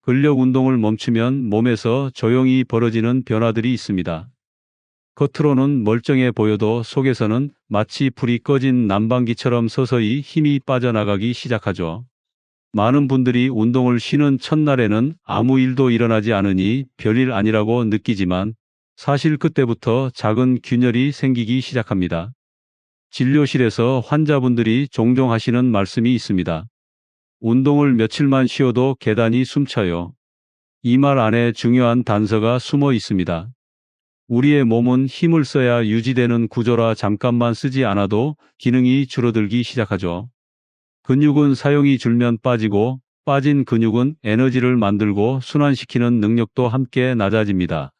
근력 운동을 멈추면 몸에서 조용히 벌어지는 변화들이 있습니다. 겉으로는 멀쩡해 보여도 속에서는 마치 불이 꺼진 난방기처럼 서서히 힘이 빠져나가기 시작하죠. 많은 분들이 운동을 쉬는 첫날에는 아무 일도 일어나지 않으니 별일 아니라고 느끼지만 사실 그때부터 작은 균열이 생기기 시작합니다. 진료실에서 환자분들이 종종 하시는 말씀이 있습니다. 운동을 며칠만 쉬어도 계단이 숨차요. 이 말 안에 중요한 단서가 숨어 있습니다. 우리의 몸은 힘을 써야 유지되는 구조라 잠깐만 쓰지 않아도 기능이 줄어들기 시작하죠. 근육은 사용이 줄면 빠지고 빠진 근육은 에너지를 만들고 순환시키는 능력도 함께 낮아집니다.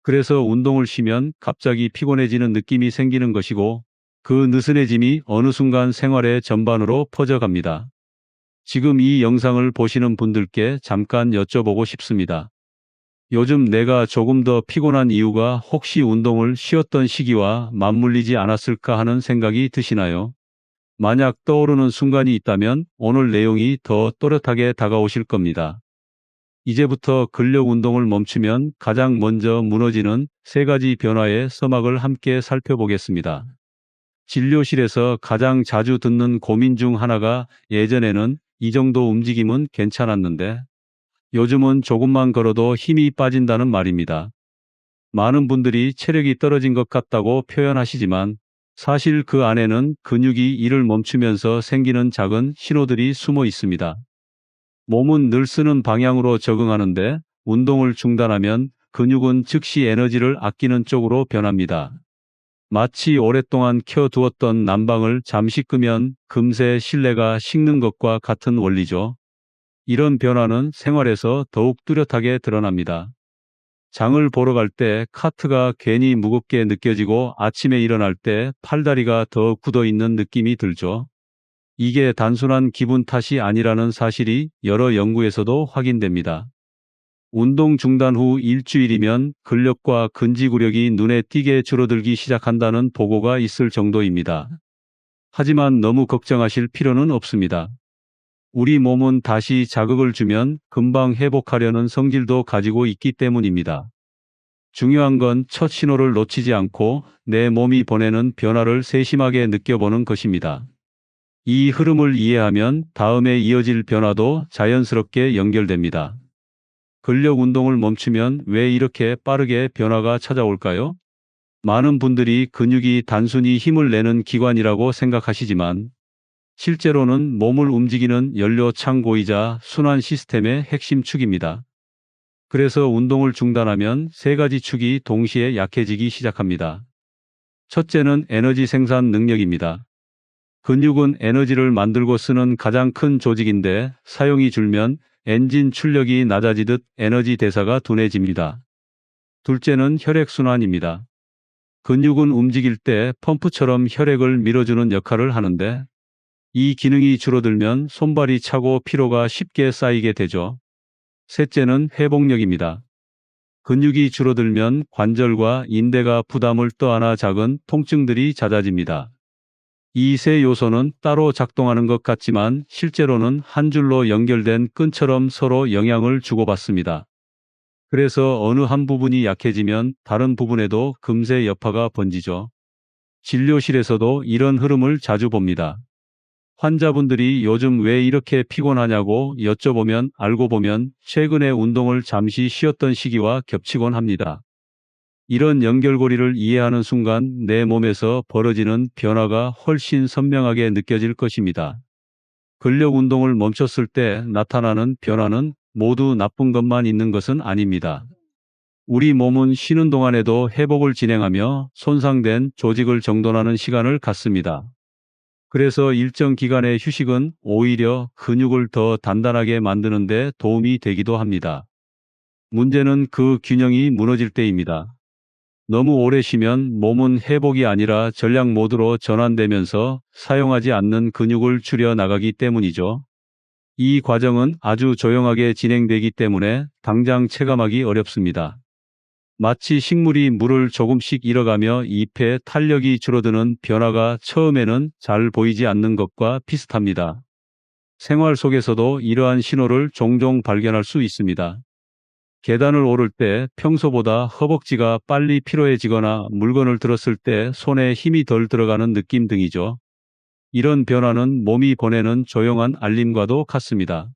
그래서 운동을 쉬면 갑자기 피곤해지는 느낌이 생기는 것이고 그 느슨해짐이 어느 순간 생활의 전반으로 퍼져갑니다. 지금 이 영상을 보시는 분들께 잠깐 여쭤보고 싶습니다. 요즘 내가 조금 더 피곤한 이유가 혹시 운동을 쉬었던 시기와 맞물리지 않았을까 하는 생각이 드시나요? 만약 떠오르는 순간이 있다면 오늘 내용이 더 또렷하게 다가오실 겁니다. 이제부터 근력 운동을 멈추면 가장 먼저 무너지는 세 가지 변화의 서막을 함께 살펴보겠습니다. 진료실에서 가장 자주 듣는 고민 중 하나가 예전에는 이 정도 움직임은 괜찮았는데 요즘은 조금만 걸어도 힘이 빠진다는 말입니다. 많은 분들이 체력이 떨어진 것 같다고 표현하시지만 사실 그 안에는 근육이 일을 멈추면서 생기는 작은 신호들이 숨어 있습니다. 몸은 늘 쓰는 방향으로 적응하는데 운동을 중단하면 근육은 즉시 에너지를 아끼는 쪽으로 변합니다. 마치 오랫동안 켜두었던 난방을 잠시 끄면 금세 실내가 식는 것과 같은 원리죠. 이런 변화는 생활에서 더욱 뚜렷하게 드러납니다. 장을 보러 갈 때 카트가 괜히 무겁게 느껴지고 아침에 일어날 때 팔다리가 더 굳어 있는 느낌이 들죠. 이게 단순한 기분 탓이 아니라는 사실이 여러 연구에서도 확인됩니다. 운동 중단 후 일주일이면 근력과 근지구력이 눈에 띄게 줄어들기 시작한다는 보고가 있을 정도입니다. 하지만 너무 걱정하실 필요는 없습니다. 우리 몸은 다시 자극을 주면 금방 회복하려는 성질도 가지고 있기 때문입니다. 중요한 건 첫 신호를 놓치지 않고 내 몸이 보내는 변화를 세심하게 느껴보는 것입니다. 이 흐름을 이해하면 다음에 이어질 변화도 자연스럽게 연결됩니다. 근력 운동을 멈추면 왜 이렇게 빠르게 변화가 찾아올까요? 많은 분들이 근육이 단순히 힘을 내는 기관이라고 생각하시지만 실제로는 몸을 움직이는 연료 창고이자 순환 시스템의 핵심 축입니다. 그래서 운동을 중단하면 세 가지 축이 동시에 약해지기 시작합니다. 첫째는 에너지 생산 능력입니다. 근육은 에너지를 만들고 쓰는 가장 큰 조직인데 사용이 줄면 엔진 출력이 낮아지듯 에너지 대사가 둔해집니다. 둘째는 혈액순환입니다. 근육은 움직일 때 펌프처럼 혈액을 밀어주는 역할을 하는데 이 기능이 줄어들면 손발이 차고 피로가 쉽게 쌓이게 되죠. 셋째는 회복력입니다. 근육이 줄어들면 관절과 인대가 부담을 떠안아 작은 통증들이 잦아집니다. 이 세 요소는 따로 작동하는 것 같지만 실제로는 한 줄로 연결된 끈처럼 서로 영향을 주고받습니다. 그래서 어느 한 부분이 약해지면 다른 부분에도 금세 여파가 번지죠. 진료실에서도 이런 흐름을 자주 봅니다. 환자분들이 요즘 왜 이렇게 피곤하냐고 여쭤보면 알고 보면 최근에 운동을 잠시 쉬었던 시기와 겹치곤 합니다. 이런 연결고리를 이해하는 순간 내 몸에서 벌어지는 변화가 훨씬 선명하게 느껴질 것입니다. 근력 운동을 멈췄을 때 나타나는 변화는 모두 나쁜 것만 있는 것은 아닙니다. 우리 몸은 쉬는 동안에도 회복을 진행하며 손상된 조직을 정돈하는 시간을 갖습니다. 그래서 일정 기간의 휴식은 오히려 근육을 더 단단하게 만드는 데 도움이 되기도 합니다. 문제는 그 균형이 무너질 때입니다. 너무 오래 쉬면 몸은 회복이 아니라 전략 모드로 전환되면서 사용하지 않는 근육을 줄여 나가기 때문이죠. 이 과정은 아주 조용하게 진행되기 때문에 당장 체감하기 어렵습니다. 마치 식물이 물을 조금씩 잃어가며 잎의 탄력이 줄어드는 변화가 처음에는 잘 보이지 않는 것과 비슷합니다. 생활 속에서도 이러한 신호를 종종 발견할 수 있습니다. 계단을 오를 때 평소보다 허벅지가 빨리 피로해지거나 물건을 들었을 때 손에 힘이 덜 들어가는 느낌 등이죠. 이런 변화는 몸이 보내는 조용한 알림과도 같습니다.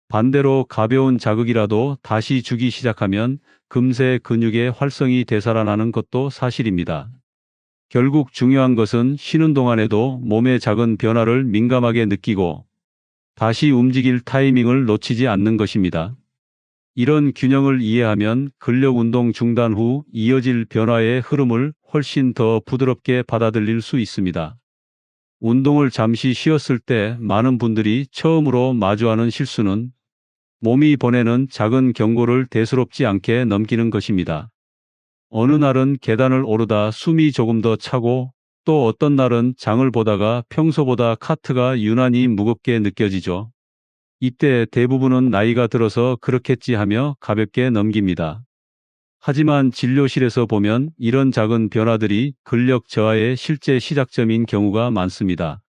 반대로 가벼운 자극이라도 다시 주기 시작하면 금세 근육의 활성이 되살아나는 것도 사실입니다. 결국 중요한 것은 쉬는 동안에도 몸의 작은 변화를 민감하게 느끼고 다시 움직일 타이밍을 놓치지 않는 것입니다. 이런 균형을 이해하면 근력 운동 중단 후 이어질 변화의 흐름을 훨씬 더 부드럽게 받아들일 수 있습니다. 운동을 잠시 쉬었을 때 많은 분들이 처음으로 마주하는 실수는 몸이 보내는 작은 경고를 대수롭지 않게 넘기는 것입니다. 어느 날은 계단을 오르다 숨이 조금 더 차고 또 어떤 날은 장을 보다가 평소보다 카트가 유난히 무겁게 느껴지죠. 이때 대부분은 나이가 들어서 그렇겠지 하며 가볍게 넘깁니다. 하지만 진료실에서 보면 이런 작은 변화들이 근력 저하의 실제 시작점인 경우가 많습니다.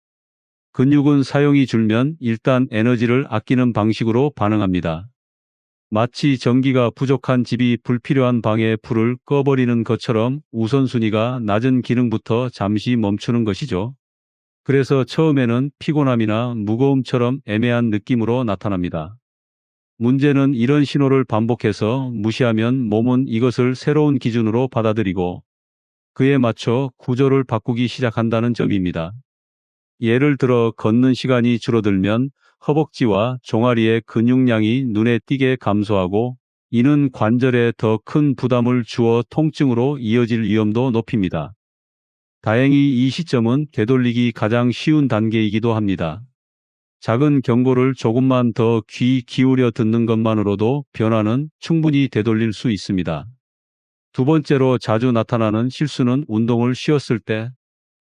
근육은 사용이 줄면 일단 에너지를 아끼는 방식으로 반응합니다. 마치 전기가 부족한 집이 불필요한 방에 불을 꺼버리는 것처럼 우선순위가 낮은 기능부터 잠시 멈추는 것이죠. 그래서 처음에는 피곤함이나 무거움처럼 애매한 느낌으로 나타납니다. 문제는 이런 신호를 반복해서 무시하면 몸은 이것을 새로운 기준으로 받아들이고 그에 맞춰 구조를 바꾸기 시작한다는 점입니다. 예를 들어 걷는 시간이 줄어들면 허벅지와 종아리의 근육량이 눈에 띄게 감소하고 이는 관절에 더 큰 부담을 주어 통증으로 이어질 위험도 높입니다. 다행히 이 시점은 되돌리기 가장 쉬운 단계이기도 합니다. 작은 경고를 조금만 더 귀 기울여 듣는 것만으로도 변화는 충분히 되돌릴 수 있습니다. 두 번째로 자주 나타나는 실수는 운동을 쉬었을 때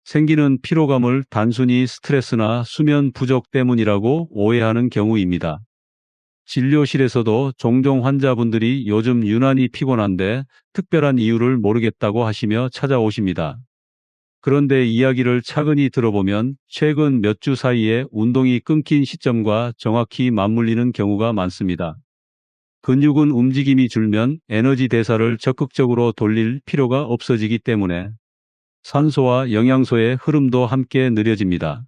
생기는 피로감을 단순히 스트레스나 수면 부족 때문이라고 오해하는 경우입니다. 진료실에서도 종종 환자분들이 요즘 유난히 피곤한데 특별한 이유를 모르겠다고 하시며 찾아오십니다. 그런데 이야기를 차근히 들어보면 최근 몇 주 사이에 운동이 끊긴 시점과 정확히 맞물리는 경우가 많습니다. 근육은 움직임이 줄면 에너지 대사를 적극적으로 돌릴 필요가 없어지기 때문에 산소와 영양소의 흐름도 함께 느려집니다.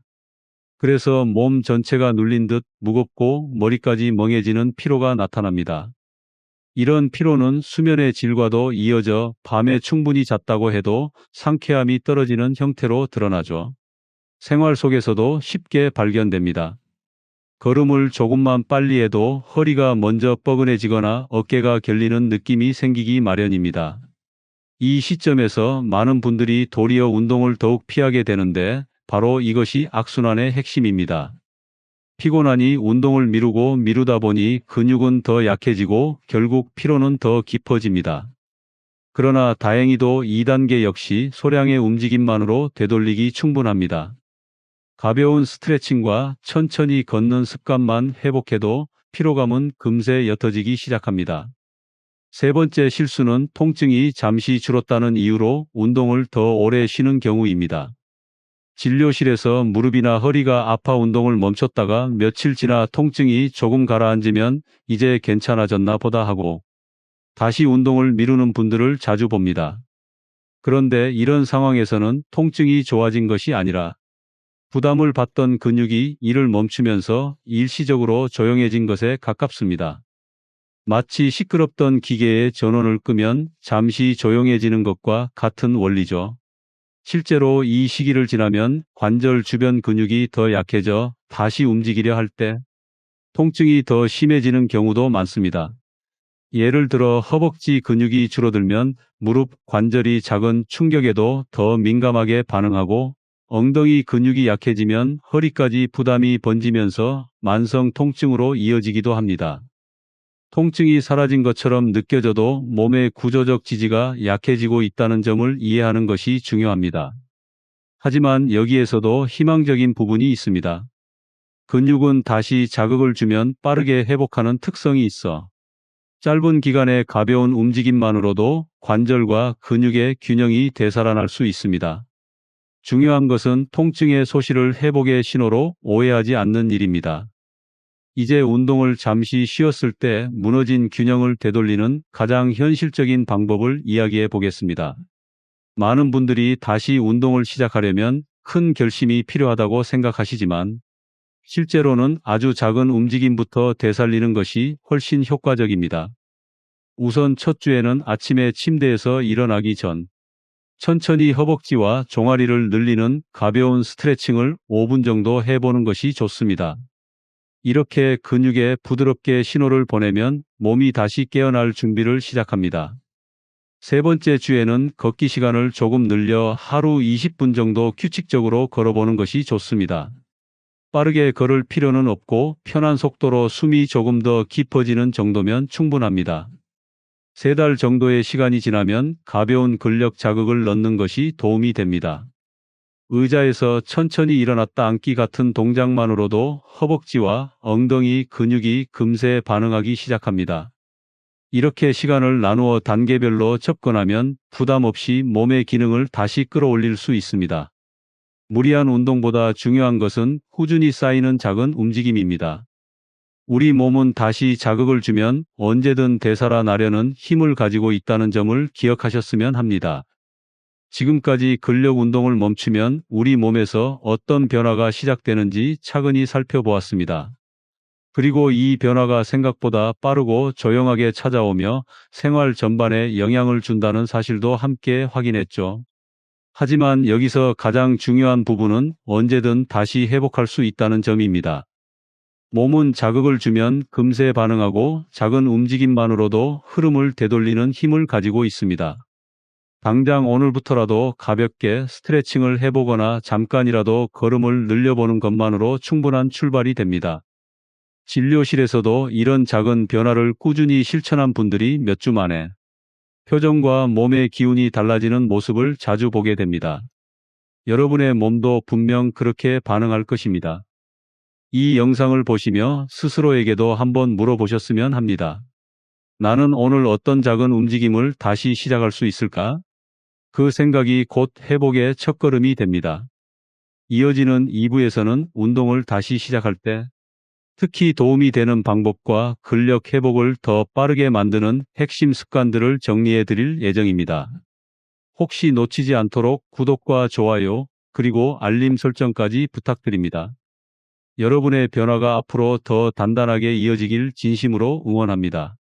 그래서 몸 전체가 눌린 듯 무겁고 머리까지 멍해지는 피로가 나타납니다. 이런 피로는 수면의 질과도 이어져 밤에 충분히 잤다고 해도 상쾌함이 떨어지는 형태로 드러나죠. 생활 속에서도 쉽게 발견됩니다. 걸음을 조금만 빨리 해도 허리가 먼저 뻐근해지거나 어깨가 결리는 느낌이 생기기 마련입니다. 이 시점에서 많은 분들이 도리어 운동을 더욱 피하게 되는데 바로 이것이 악순환의 핵심입니다. 피곤하니 운동을 미루다 보니 근육은 더 약해지고 결국 피로는 더 깊어집니다. 그러나 다행히도 2단계 역시 소량의 움직임만으로 되돌리기 충분합니다. 가벼운 스트레칭과 천천히 걷는 습관만 회복해도 피로감은 금세 옅어지기 시작합니다. 세 번째 실수는 통증이 잠시 줄었다는 이유로 운동을 더 오래 쉬는 경우입니다. 진료실에서 무릎이나 허리가 아파 운동을 멈췄다가 며칠 지나 통증이 조금 가라앉으면 이제 괜찮아졌나 보다 하고 다시 운동을 미루는 분들을 자주 봅니다. 그런데 이런 상황에서는 통증이 좋아진 것이 아니라 부담을 받던 근육이 일을 멈추면서 일시적으로 조용해진 것에 가깝습니다. 마치 시끄럽던 기계의 전원을 끄면 잠시 조용해지는 것과 같은 원리죠. 실제로 이 시기를 지나면 관절 주변 근육이 더 약해져 다시 움직이려 할 때 통증이 더 심해지는 경우도 많습니다. 예를 들어 허벅지 근육이 줄어들면 무릎 관절이 작은 충격에도 더 민감하게 반응하고 엉덩이 근육이 약해지면 허리까지 부담이 번지면서 만성 통증으로 이어지기도 합니다. 통증이 사라진 것처럼 느껴져도 몸의 구조적 지지가 약해지고 있다는 점을 이해하는 것이 중요합니다. 하지만 여기에서도 희망적인 부분이 있습니다. 근육은 다시 자극을 주면 빠르게 회복하는 특성이 있어 짧은 기간의 가벼운 움직임만으로도 관절과 근육의 균형이 되살아날 수 있습니다. 중요한 것은 통증의 소실을 회복의 신호로 오해하지 않는 일입니다. 이제 운동을 잠시 쉬었을 때 무너진 균형을 되돌리는 가장 현실적인 방법을 이야기해 보겠습니다. 많은 분들이 다시 운동을 시작하려면 큰 결심이 필요하다고 생각하시지만 실제로는 아주 작은 움직임부터 되살리는 것이 훨씬 효과적입니다. 우선 첫 주에는 아침에 침대에서 일어나기 전 천천히 허벅지와 종아리를 늘리는 가벼운 스트레칭을 5분 정도 해보는 것이 좋습니다. 이렇게 근육에 부드럽게 신호를 보내면 몸이 다시 깨어날 준비를 시작합니다. 세 번째 주에는 걷기 시간을 조금 늘려 하루 20분 정도 규칙적으로 걸어보는 것이 좋습니다. 빠르게 걸을 필요는 없고 편한 속도로 숨이 조금 더 깊어지는 정도면 충분합니다. 3달 정도의 시간이 지나면 가벼운 근력 자극을 넣는 것이 도움이 됩니다. 의자에서 천천히 일어났다 앉기 같은 동작만으로도 허벅지와 엉덩이 근육이 금세 반응하기 시작합니다. 이렇게 시간을 나누어 단계별로 접근하면 부담 없이 몸의 기능을 다시 끌어올릴 수 있습니다. 무리한 운동보다 중요한 것은 꾸준히 쌓이는 작은 움직임입니다. 우리 몸은 다시 자극을 주면 언제든 되살아나려는 힘을 가지고 있다는 점을 기억하셨으면 합니다. 지금까지 근력 운동을 멈추면 우리 몸에서 어떤 변화가 시작되는지 차근히 살펴보았습니다. 그리고 이 변화가 생각보다 빠르고 조용하게 찾아오며 생활 전반에 영향을 준다는 사실도 함께 확인했죠. 하지만 여기서 가장 중요한 부분은 언제든 다시 회복할 수 있다는 점입니다. 몸은 자극을 주면 금세 반응하고 작은 움직임만으로도 흐름을 되돌리는 힘을 가지고 있습니다. 당장 오늘부터라도 가볍게 스트레칭을 해보거나 잠깐이라도 걸음을 늘려보는 것만으로 충분한 출발이 됩니다. 진료실에서도 이런 작은 변화를 꾸준히 실천한 분들이 몇 주 만에 표정과 몸의 기운이 달라지는 모습을 자주 보게 됩니다. 여러분의 몸도 분명 그렇게 반응할 것입니다. 이 영상을 보시며 스스로에게도 한번 물어보셨으면 합니다. 나는 오늘 어떤 작은 움직임을 다시 시작할 수 있을까? 그 생각이 곧 회복의 첫걸음이 됩니다. 이어지는 2부에서는 운동을 다시 시작할 때 특히 도움이 되는 방법과 근력 회복을 더 빠르게 만드는 핵심 습관들을 정리해 드릴 예정입니다. 혹시 놓치지 않도록 구독과 좋아요, 그리고 알림 설정까지 부탁드립니다. 여러분의 변화가 앞으로 더 단단하게 이어지길 진심으로 응원합니다.